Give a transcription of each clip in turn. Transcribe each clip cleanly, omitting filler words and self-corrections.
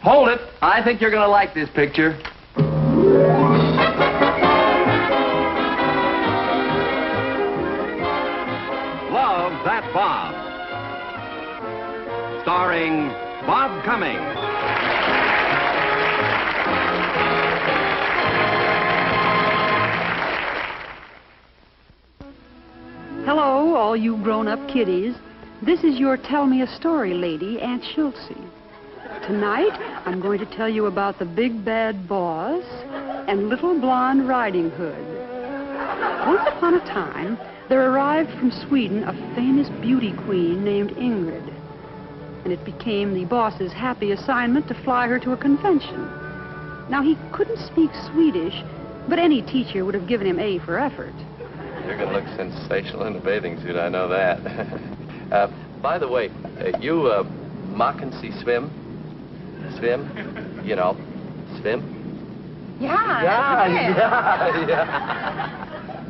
Hold it. I think you're going to like this picture. Love That Bob. Starring Bob Cummings. Hello, all you grown-up kiddies. This is your Tell Me a Story lady, Aunt Schultzy. Tonight, I'm going to tell you about the big bad boss and Little Blonde Riding Hood. Once upon a time, there arrived from Sweden a famous beauty queen named Ingrid. And it became the boss's happy assignment to fly her to a convention. Now, he couldn't speak Swedish, but any teacher would have given him A for effort. You're going to look sensational in a bathing suit, I know that. By the way, you Mackenzie swim? Swim? You know, swim? Yeah.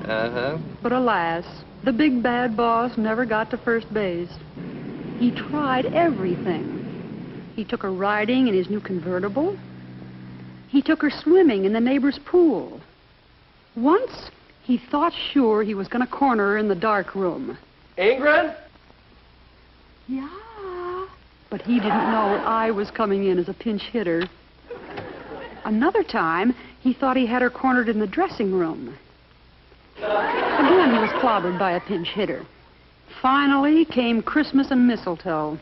Uh-huh. But alas, the big bad boss never got to first base. He tried everything. He took her riding in his new convertible. He took her swimming in the neighbor's pool. Once, he thought sure he was going to corner her in the dark room. Ingrid? Yeah. But he didn't know I was coming in as a pinch hitter. Another time, he thought he had her cornered in the dressing room. Again, he was clobbered by a pinch hitter. Finally came Christmas and mistletoe.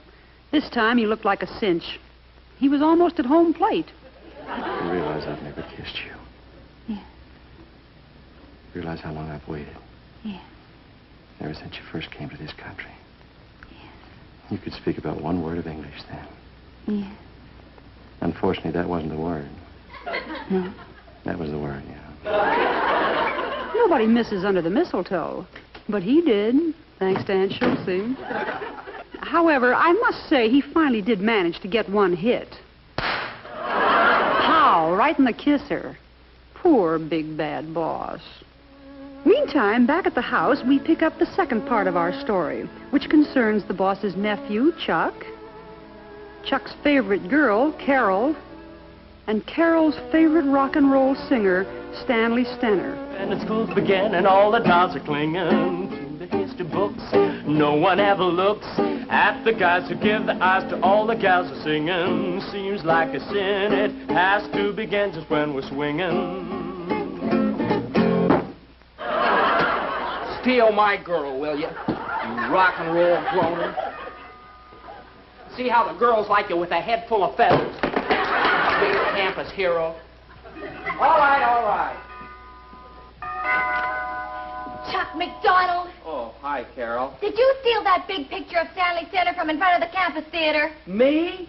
This time, he looked like a cinch. He was almost at home plate. You realize I've never kissed you. Yeah. Realize how long I've waited. Yeah. Ever since you first came to this country. Yeah. You could speak about one word of English then. Yeah. Unfortunately, that wasn't the word. No. That was the word, yeah. Nobody misses under the mistletoe. But he did, thanks to Aunt Schultzy. However, I must say he finally did manage to get one hit. Pow, right in the kisser. Poor big bad boss. Meantime, back at the house, we pick up the second part of our story, which concerns the boss's nephew, Chuck, Chuck's favorite girl, Carol, and Carol's favorite rock and roll singer, Stanley Stenner. And the schools begin and all the dolls are clinging to the history books. No one ever looks at the guys who give the eyes to all the gals who are singing. Seems like a sin, it has to begin just when we're swinging. Steal my girl, will you? You rock and roll groaner. See how the girls like you with a head full of feathers. Big campus hero. All right, all right. Chuck MacDonald. Oh, hi, Carol. Did you steal that big picture of Stanley Stenner from in front of the campus theater? Me?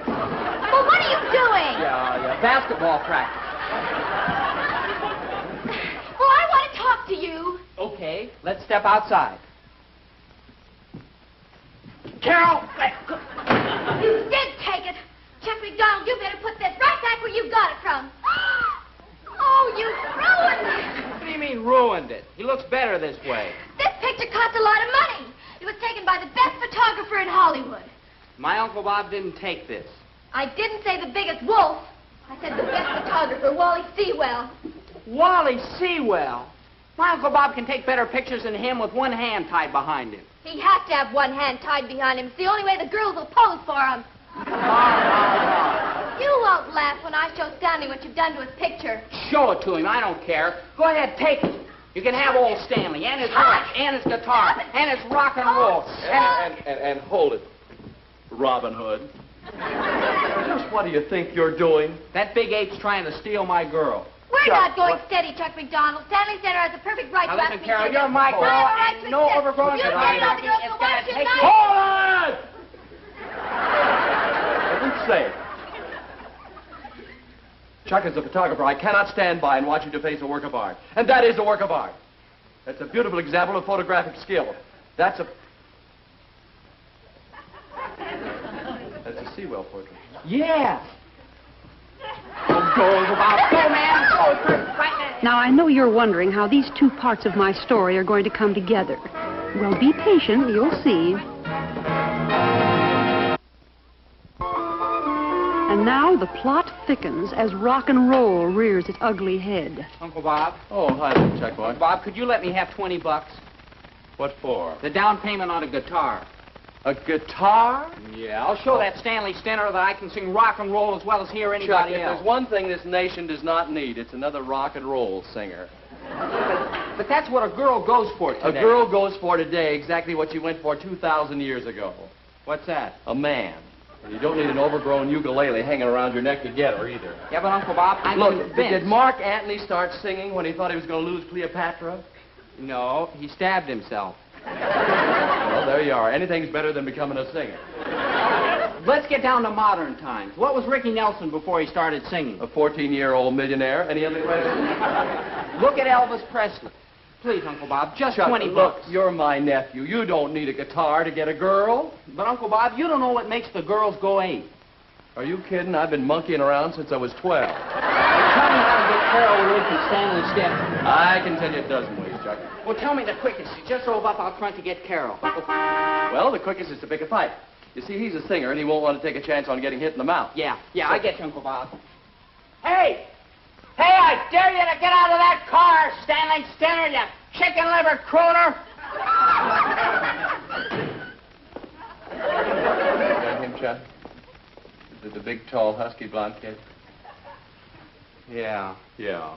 Well, what are you doing? Yeah, basketball practice. Well, I want to talk to you. Okay, let's step outside. Carol! You did take it. Chuck MacDonald, you better put this right back where you got it from. Oh, you ruined it. What do you mean, ruined it? He looks better this way. This picture cost a lot of money. It was taken by the best photographer in Hollywood. My Uncle Bob didn't take this. I didn't say the biggest wolf. I said the best photographer, Wally Sewell. Wally Sewell? My Uncle Bob can take better pictures than him with one hand tied behind him. He has to have one hand tied behind him. It's the only way the girls will pose for him. You won't laugh when I show Stanley what you've done to his picture. Show it to him. I don't care. Go ahead, take it. You can have old Stanley and his watch and his guitar and his rock and roll. And hold it, Robin Hood. Just what do you think you're doing? That big ape's trying to steal my girl. We're not going steady, Chuck MacDonald. Stanley Stenner has a perfect right Now to listen, ask me Carol, to you're my girl, I have a right and to no accept. overgrowing You girl. can't have the girls It's so why gonna don't you take not? you- Hold on! For heaven's sake. Chuck is a photographer. I cannot stand by and watch him deface a work of art. And that is a work of art. That's a beautiful example of photographic skill. That's a Sewell portrait. Yeah. Go, Bob. Go, man. Go, right now. Now, I know you're wondering how these two parts of my story are going to come together. Well, be patient, you'll see. And now the plot thickens as rock and roll rears its ugly head. Uncle Bob. Oh, hi, little Chuck boy. Bob, could you let me have $20? What for? The down payment on a guitar. A guitar? Yeah, I'll show that Stanley Stenner that I can sing rock and roll as well as hear Chuck, anybody if else. there's one thing this nation does not need, it's another rock and roll singer. But that's what a girl goes for today. A girl goes for today exactly what she went for 2,000 years ago. What's that? A man. And you don't need an overgrown ukulele hanging around your neck to get her either. Yeah, but Uncle Bob, I'm Look, convinced. did Mark Antony start singing when he thought he was going to lose Cleopatra? No, he stabbed himself. Well, there you are. Anything's better than becoming a singer. Let's get down to modern times. What was Ricky Nelson before he started singing? A 14-year-old millionaire. Any other questions? Look at Elvis Presley. Please, Uncle Bob, just Chuck, 20 look, bucks. you're my nephew. You don't need a guitar to get a girl. But, Uncle Bob, you don't know what makes the girls go 8. Are you kidding? I've been monkeying around since I was 12. Tell me how to get Carol Wood from Stanley Stenner. I can tell you a dozen ways, Chuck. Well, tell me the quickest. You just drove up out front to get Carol. Well, the quickest is to pick a fight. You see, he's a singer, and he won't want to take a chance on getting hit in the mouth. Yeah, I get you, Uncle Bob. Hey! Hey, I dare you to get out of that car, Stanley Stenner, you chicken liver crooner! Got him, Chuck? The big, tall, husky, blonde kid? Yeah. Yeah.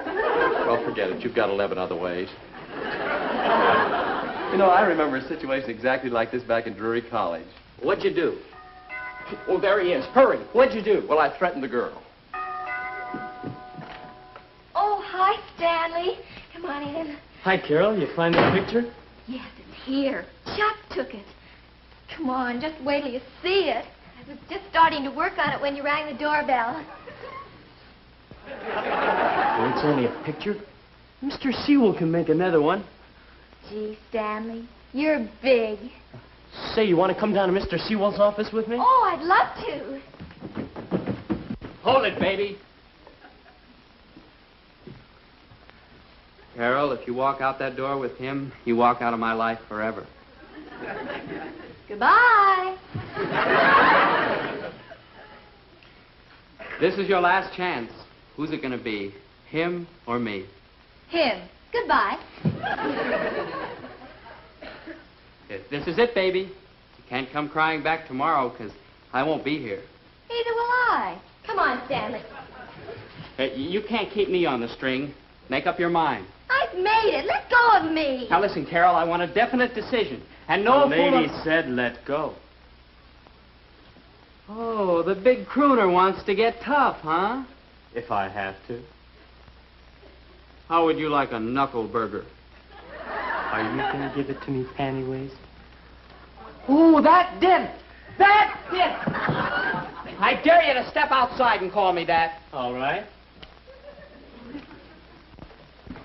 Well, forget it. You've got 11 other ways. You know, I remember a situation exactly like this back in Drury College. What'd you do? Oh, there he is. Hurry. What'd you do? Well, I threatened the girl. Oh, hi, Stanley. Come on in. Hi, Carol. You find the picture? Yes, it's here. Chuck took it. Come on, just wait till you see it. I was just starting to work on it when you rang the doorbell. Well, it's only a picture. Mr. Sewell can make another one. Gee, Stanley, you're big. Say, you want to come down to Mr. Sewell's office with me? Oh, I'd love to. Hold it, baby. Carol, if you walk out that door with him, you walk out of my life forever. Goodbye. This is your last chance. Who's it going to be? Him or me? Him. Goodbye. This is it, baby. You can't come crying back tomorrow, because I won't be here. Neither will I. Come on, Stanley. Hey, you can't keep me on the string. Make up your mind. I've made it. Let go of me. Now listen, Carol, I want a definite decision. And no The fool lady of- said let go. Oh, the big crooner wants to get tough, huh? If I have to. How would you like a knuckle burger? Are you going to give it to me pantyways? Oh, that did it. That did it. I dare you to step outside and call me that. All right.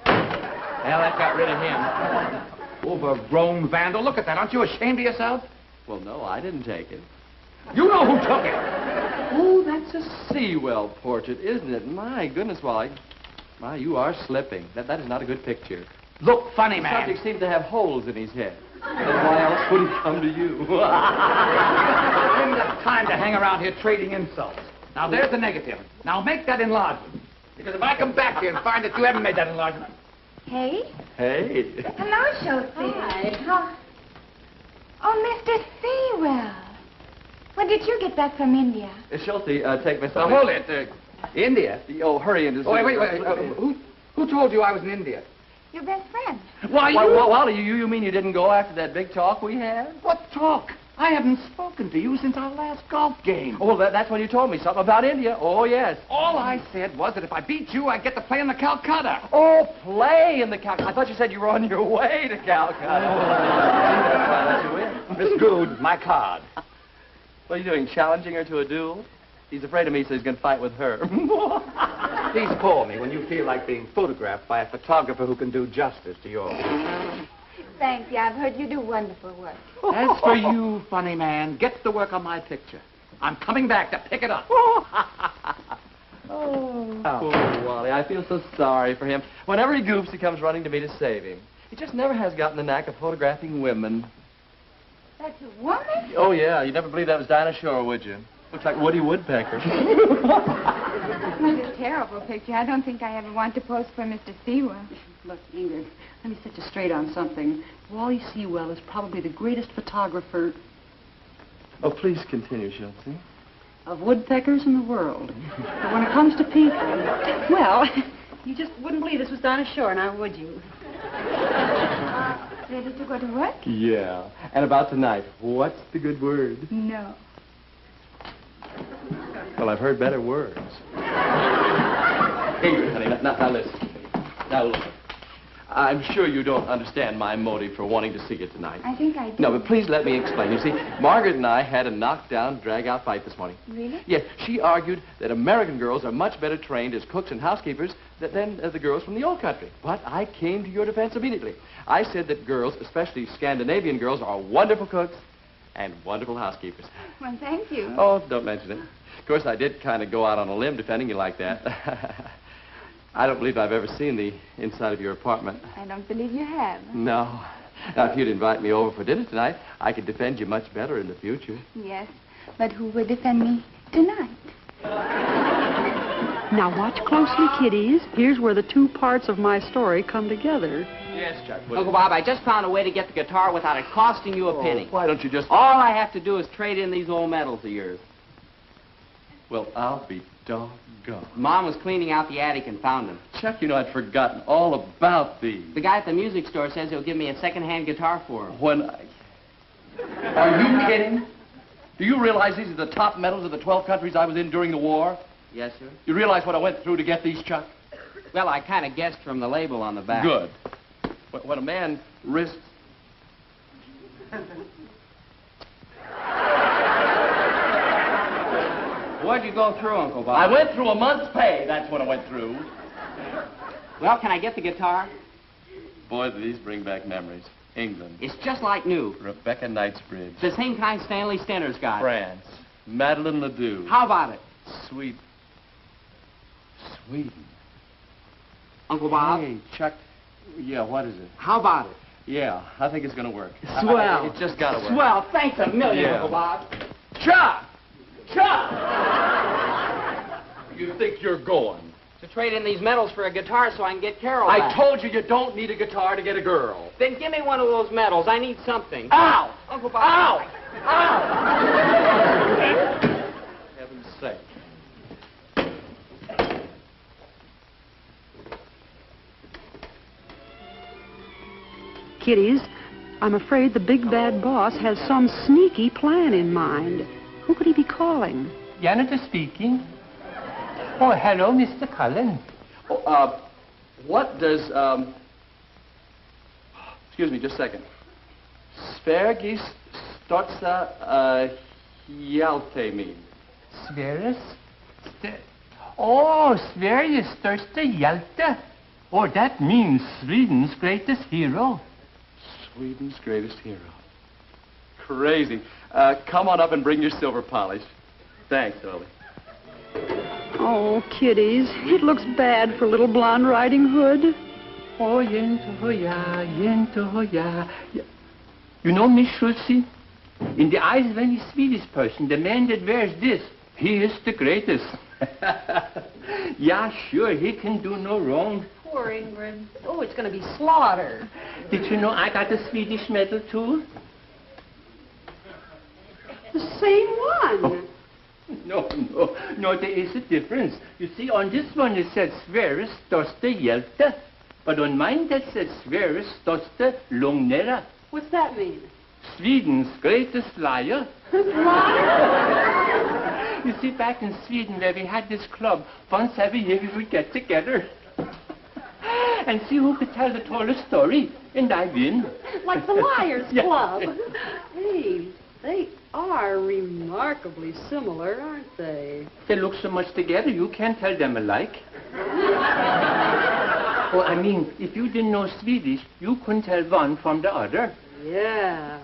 Well, that got rid of him. Overgrown vandal. Look at that. Aren't you ashamed of yourself? Well, no, I didn't take it. You know who took it. Oh, that's a Sewell portrait, isn't it? My goodness, Wally. My, you are slipping. That is not a good picture. Look funny, The man. subject seems to have holes in his head. Then why else would he come to you? Isn't it time to hang around here trading insults? Now, there's the negative. Now, make that enlargement. Because if I come back here and find that you haven't made that enlargement... Hey. Hey. Hello, Schultze. Hi. Oh, Mr. Sewell. When did you get back from India? Schulte, take Miss... Now, hold it. India? Oh, hurry into... Oh, wait. Who told you I was in India? Your best friend. Why, you... Wally, you mean you didn't go after that big talk we had? What talk? I haven't spoken to you since our last golf game. Oh, that's when you told me something about India. Oh, yes. All I said was that if I beat you, I'd get to play in the Calcutta. Oh, play in the Calcutta. I thought you said you were on your way to Calcutta. That's why I let you in. Miss Good, my card. What are you doing, challenging her to a duel? He's afraid of me, so he's going to fight with her. Please call me when you feel like being photographed by a photographer who can do justice to yours. Thank you. I've heard you do wonderful work. As for you, funny man, get to work on my picture. I'm coming back to pick it up. Oh, poor Wally. I feel so sorry for him. Whenever he goofs, he comes running to me to save him. He just never has gotten the knack of photographing women. That's a woman? Oh, yeah. You'd never believe that was Dinah Shore, would you? Looks like Woody Woodpecker. It's a terrible picture. I don't think I ever want to pose for Mr. Sewell. Look, Ingrid, let me set you straight on something. Wally Sewell is probably the greatest photographer Oh, please continue, Schultze. of woodpeckers in the world. But when it comes to people, well, you just wouldn't believe this was down ashore, now would you? Ready to go to work? Yeah. And about tonight, what's the good word? No. Well, I've heard better words. Ingrid, honey, now listen. Now look. I'm sure you don't understand my motive for wanting to see you tonight. I think I do. No, but please let me explain. You see, Margaret and I had a knockdown, drag-out fight this morning. Really? Yes, she argued that American girls are much better trained as cooks and housekeepers than the girls from the old country. But I came to your defense immediately. I said that girls, especially Scandinavian girls, are wonderful cooks and wonderful housekeepers. Well, thank you. Oh, don't mention it. Of course, I did kind of go out on a limb defending you like that. I don't believe I've ever seen the inside of your apartment. I don't believe you have. No. Now, if you'd invite me over for dinner tonight, I could defend you much better in the future. Yes, but who will defend me tonight? Now watch closely, kiddies. Here's where the two parts of my story come together. Yes, Chuck. Uncle Bob, I just found a way to get the guitar without it costing you a penny. Why don't you just... All I have to do is trade in these old medals of yours. Well, I'll be doggone. Mom was cleaning out the attic and found them. Chuck, you know I'd forgotten all about these. The guy at the music store says he'll give me a second-hand guitar for them. When I... Are you kidding? Do you realize these are the top medals of the 12 countries I was in during the war? Yes, sir. You realize what I went through to get these, Chuck? Well, I kind of guessed from the label on the back. Good. When a man risks... What'd you go through, Uncle Bob? I went through a month's pay. That's what I went through. Well, can I get the guitar? Boy, these bring back memories. England. It's just like new. Rebecca Knightsbridge. The same kind Stanley Stenner's got. France. Madeleine Ledoux. How about it? Sweden. Uncle Bob? Hey, Chuck. Yeah, what is it? How about it? Yeah, I think it's going to work. Swell. It just got to work. Swell. Thanks a million, Yeah. Uncle Bob. Chuck! Chuck! You think you're going? To trade in these medals for a guitar so I can get Carol I back. told you you don't need a guitar to get a girl. Then give me one of those medals. I need something. Ow! Uncle Bob. Ow! Ow! Heaven's sake. Kiddies, I'm afraid the big bad boss has some sneaky plan in mind. Who could he be calling? Janitor speaking. Oh, hello, Mr. Cullen. Oh, what does, excuse me, just a second. Svergis Stotsa Hjalte mean? Sverres? Sverige största hjälte. Oh, that means Sweden's greatest hero. Sweden's greatest hero. Crazy. Come on up and bring your silver polish. Thanks, Ollie. Oh, kiddies, it looks bad for little blonde Riding Hood. Oh, Jentoja. You know, Miss Schultze, in the eyes of any Swedish person, the man that wears this, he is the greatest. Yeah, sure, he can do no wrong. Poor Ingrid. Oh, it's going to be slaughter. Did you know I got a Swedish medal, too? The same one. No, there is a difference. You see, on this one it says Sveriges största hjälte, but on mine that says Sveriges största lögnare. What's that mean? Sweden's greatest liar. You see, back in Sweden where we had this club, once every year we would get together and see who could tell the tallest story, and I win. Like the Liars Yeah. Club. Hey, they are remarkably similar, aren't they? They look so much together, you can't tell them alike. Oh, I mean, if you didn't know Swedish, you couldn't tell one from the other. Yeah.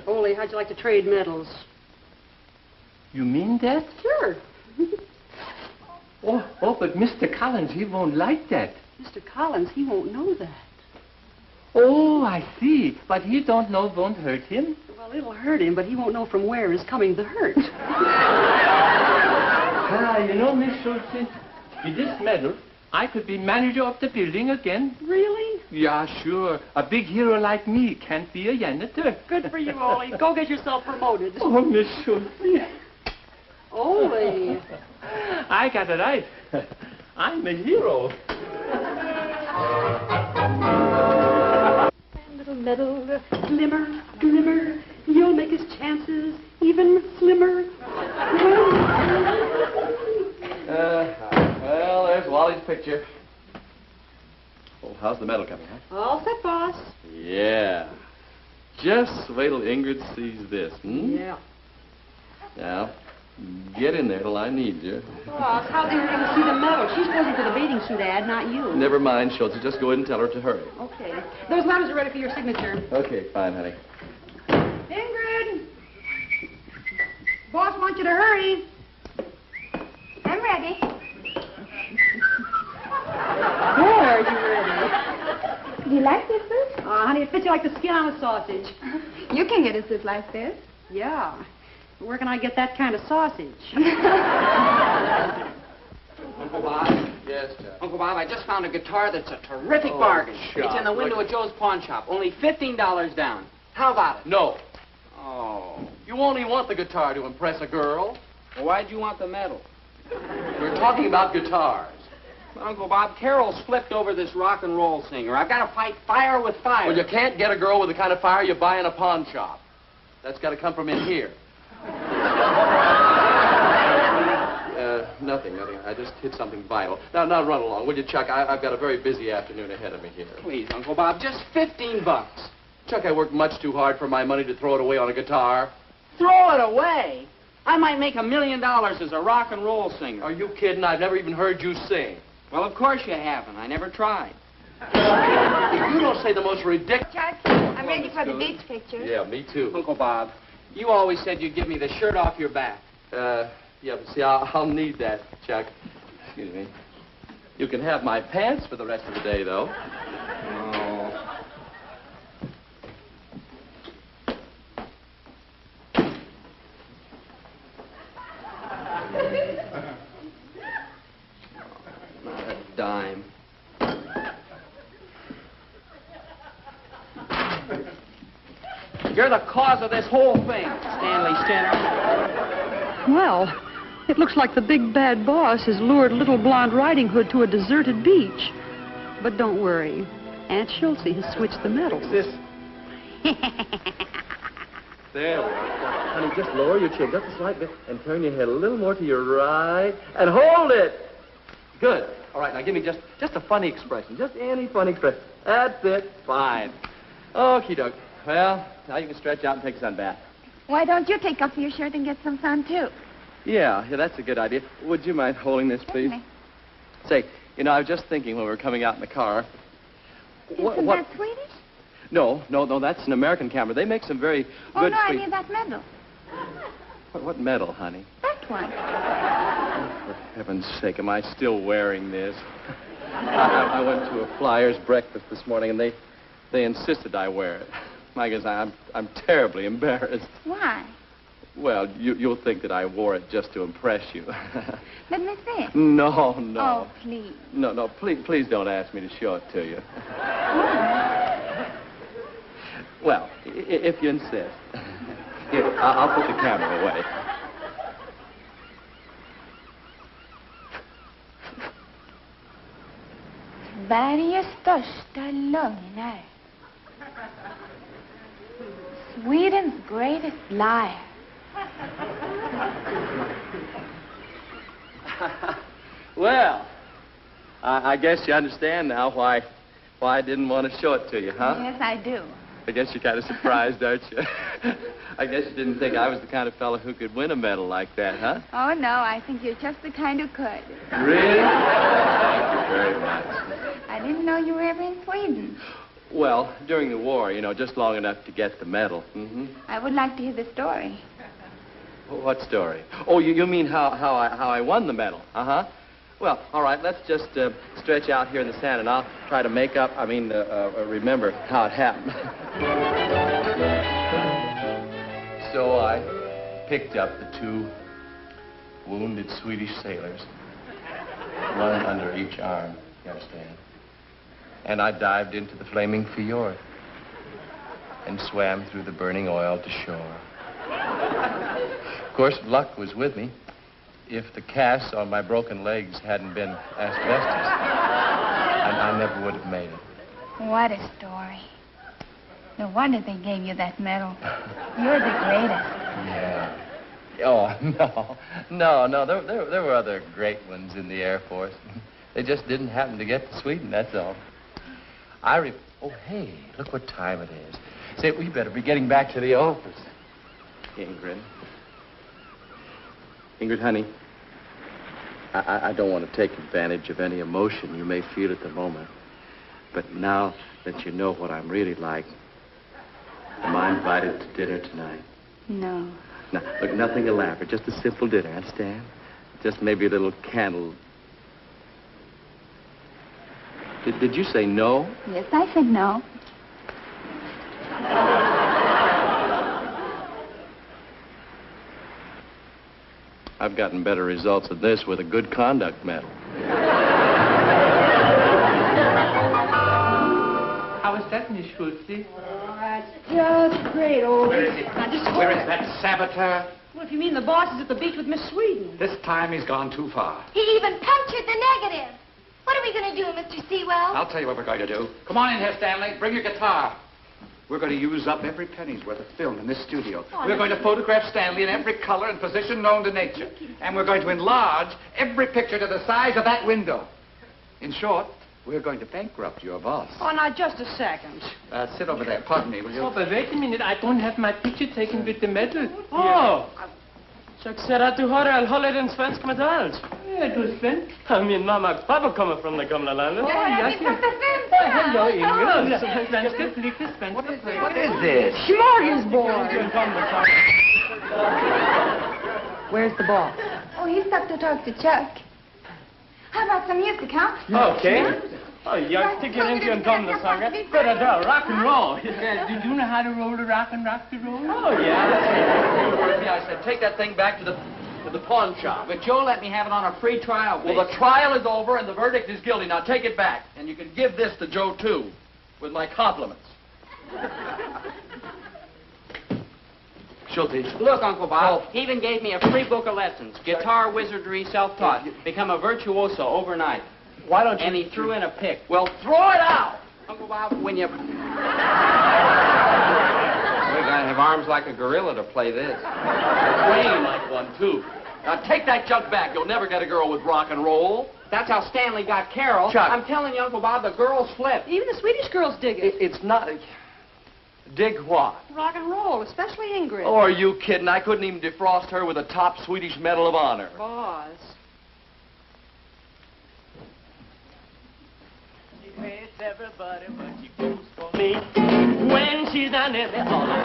Ole, how'd you like to trade medals? You mean that? Sure. Oh, but Mr. Collins, he won't like that. Mr. Collins, he won't know that. Oh, I see. But he don't know won't hurt him? Well, it'll hurt him, but he won't know from where is coming the hurt. You know, Miss Schultz, with this medal, I could be manager of the building again. Really? Yeah, sure. A big hero like me can't be a janitor. Good for you, Ollie. Go get yourself promoted. Oh, Miss Schultz. Ollie. I got it right. I'm a hero. Little medal, glimmer, glimmer. You'll make his chances even slimmer. Well, there's Wally's picture. Oh, how's the medal coming, huh? All set, boss. Yeah. Just wait till Ingrid sees this, hmm? Yeah. Now, get in there till I need you. Boss, how's Ingrid going to see the medal? She's posing for the bathing suit ad, not you. Never mind, Schultz. Just go ahead and tell her to hurry. Okay. Those letters are ready for your signature. Okay, fine, honey. Ingrid! Boss wants you to hurry. I'm ready. Boy, are you ready. Do you like this suit? Honey, it fits you like the skin on a sausage. You can get a suit like this. Yeah. Where can I get that kind of sausage? Uncle Bob? Yes, Jack. Uncle Bob, I just found a guitar that's a terrific bargain. Chuck, It's in the window look. of Joe's pawn shop. Only $15 down. How about it? No. Oh. You only want the guitar to impress a girl. Well, why'd you want the medal? We're talking about guitars. Uncle Bob, Carol's flipped over this rock and roll singer. I've got to fight fire with fire. Well, you can't get a girl with the kind of fire you buy in a pawn shop. That's got to come from in here. Nothing. I just hit something vital. Now run along, will you, Chuck? I've got a very busy afternoon ahead of me here. Please, Uncle Bob, just $15. Chuck, I worked much too hard for my money to throw it away on a guitar. Throw it away. I might make $1 million as a rock and roll singer. Are you kidding? I've never even heard you sing. Well, of course you haven't. I never tried. You don't say the most ridiculous... Chuck, I'm ready for the beach picture. Yeah, me too. Uncle Bob, you always said you'd give me the shirt off your back. Yeah, but see, I'll need that, Chuck. Excuse me. You can have my pants for the rest of the day, though. Oh. Not a dime. You're the cause of this whole thing, Stanley Skinner. Well, it looks like the big bad boss has lured Little Blonde Riding Hood to a deserted beach. But don't worry. Aunt Schultz has switched the medals. This... There we are. Honey, just lower your chin just a slight bit and turn your head a little more to your right. And hold it. Good. All right, now give me just a funny expression. Just any funny expression. That's it. Fine. Okie doke. Well, now you can stretch out and take a sun bath. Why don't you take off your shirt and get some sun, too? Yeah, that's a good idea. Would you mind holding this, please? Certainly. Say, you know, I was just thinking when we were coming out in the car. Isn't that Swedish? No, that's an American camera. They make some very good... Oh, no, I mean that medal. What medal, honey? That one. For heaven's sake, am I still wearing this? I went to a Flyers breakfast this morning, and they insisted I wear it. I guess I'm terribly embarrassed. Why? Well, you'll think that I wore it just to impress you. Let me see. No. Oh, please. No, please don't ask me to show it to you. Well, if you insist. Here, I'll put the camera away. Sveriges största lögnare. Sweden's greatest liar. Well, I guess you understand now why I didn't want to show it to you, huh? Yes, I do. I guess you're kind of surprised, aren't you? I guess you didn't think I was the kind of fellow who could win a medal like that, huh? Oh, no, I think you're just the kind who could. Really? Thank you very much. I didn't know you were ever in Sweden. Well, during the war, you know, just long enough to get the medal. Mm-hmm. I would like to hear the story. What story? Oh, you mean how I won the medal? Uh-huh. Well, all right, let's just stretch out here in the sand, and I'll try to remember how it happened. so I picked up the 2 wounded Swedish sailors, one under each arm, you understand? And I dived into the flaming fjord and swam through the burning oil to shore. Of course, luck was with me. If the casts on my broken legs hadn't been asbestos, I never would have made it. What a story. No wonder they gave you that medal. You're the greatest. Yeah. Oh, no. There were other great ones in the Air Force. They just didn't happen to get to Sweden, that's all. Oh, hey, look what time it is. Say, we better be getting back to the office. Ingrid, honey, I don't want to take advantage of any emotion you may feel at the moment. But now that you know what I'm really like, am I invited to dinner tonight? No. Now, look, nothing elaborate, just a simple dinner, understand? Just maybe a little candle. Did you say no? Yes, I said no. I've gotten better results than this with a good conduct medal. How is that, Miss Schultze? Oh, that's just great, old. Where is he? Where is that saboteur? Well, if you mean the boss is at the beach with Miss Sweden. This time he's gone too far. He even punctured the negative. What are we going to do, Mr. Sewell? I'll tell you what we're going to do. Come on in here, Stanley. Bring your guitar. We're going to use up every penny's worth of film in this studio. We're going to photograph Stanley in every color and position known to nature. And we're going to enlarge every picture to the size of that window. In short, we're going to bankrupt your boss. Oh, now, just a second. Sit over there. Pardon me, will you? Oh, but wait a minute. I don't have my picture taken with the medal. Oh! Jag ser att du har håller den svenska medalj. Ja, du är svensk. Min mamma och pappa kommer från det gamla landet. Hello, Ingrid. Svenska flickor, svenska. What is this? Smorgasbord. Where's the boss? Oh, he's up to talk to Chuck. How about some music, huh? Okay. Oh, jag tycker inte om gamla sånger. But I do rock and roll. Do you know how to roll the rock and roll? Oh, yeah. I said, take that thing back to the pawn shop. But Joe let me have it on a free trial. Well, the trial is over and the verdict is guilty. Now take it back. And you can give this to Joe, too, with my compliments. Schultze. Look, Uncle Bob, he even gave me a free book of lessons. Guitar, wizardry, self-taught. Become a virtuoso overnight. Why don't you... And he threw in a pick. Well, throw it out! Uncle Bob, when you... We're going to have arms like a gorilla to play this. Brain like one, too. Now, take that junk back. You'll never get a girl with rock and roll. That's how Stanley got Carol. Chuck. I'm telling you, Uncle Bob, the girls flip. Even the Swedish girls dig it. It's not... Dig what? Rock and roll, especially Ingrid. Oh, are you kidding? I couldn't even defrost her with a top Swedish Medal of Honor. Boss. She hates everybody, but she goes for me. When she's down there, they all try.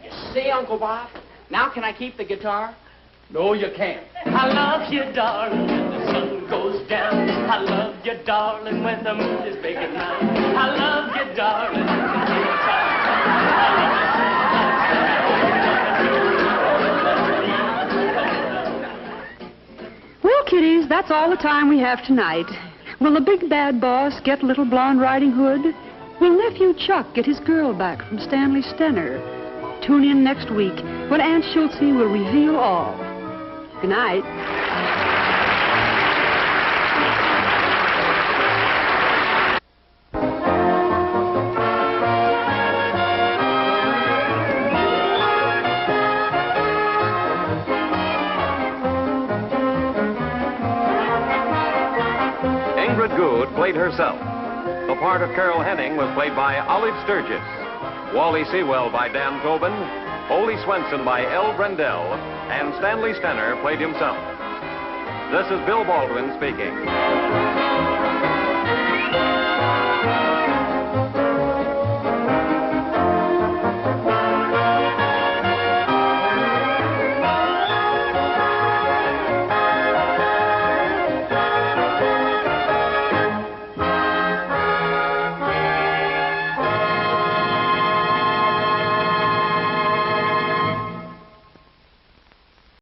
You see, Uncle Bob? Now can I keep the guitar? No, you can't. I love you, darling, when the sun goes down. I love you, darling, when the moon is big and round. I love you, darling, Well, kiddies, that's all the time we have tonight. Will the big bad boss get little blonde Riding Hood? Will nephew Chuck get his girl back from Stanley Stenner? Tune in next week when Aunt Schultze will reveal all. Good night. Ingrid Good played herself. The part of Carol Henning was played by Olive Sturgis. Wally Sewell by Dan Tobin. Ole Swenson by L. Brendel. And Stanley Stenner played himself. This is Bill Baldwin speaking.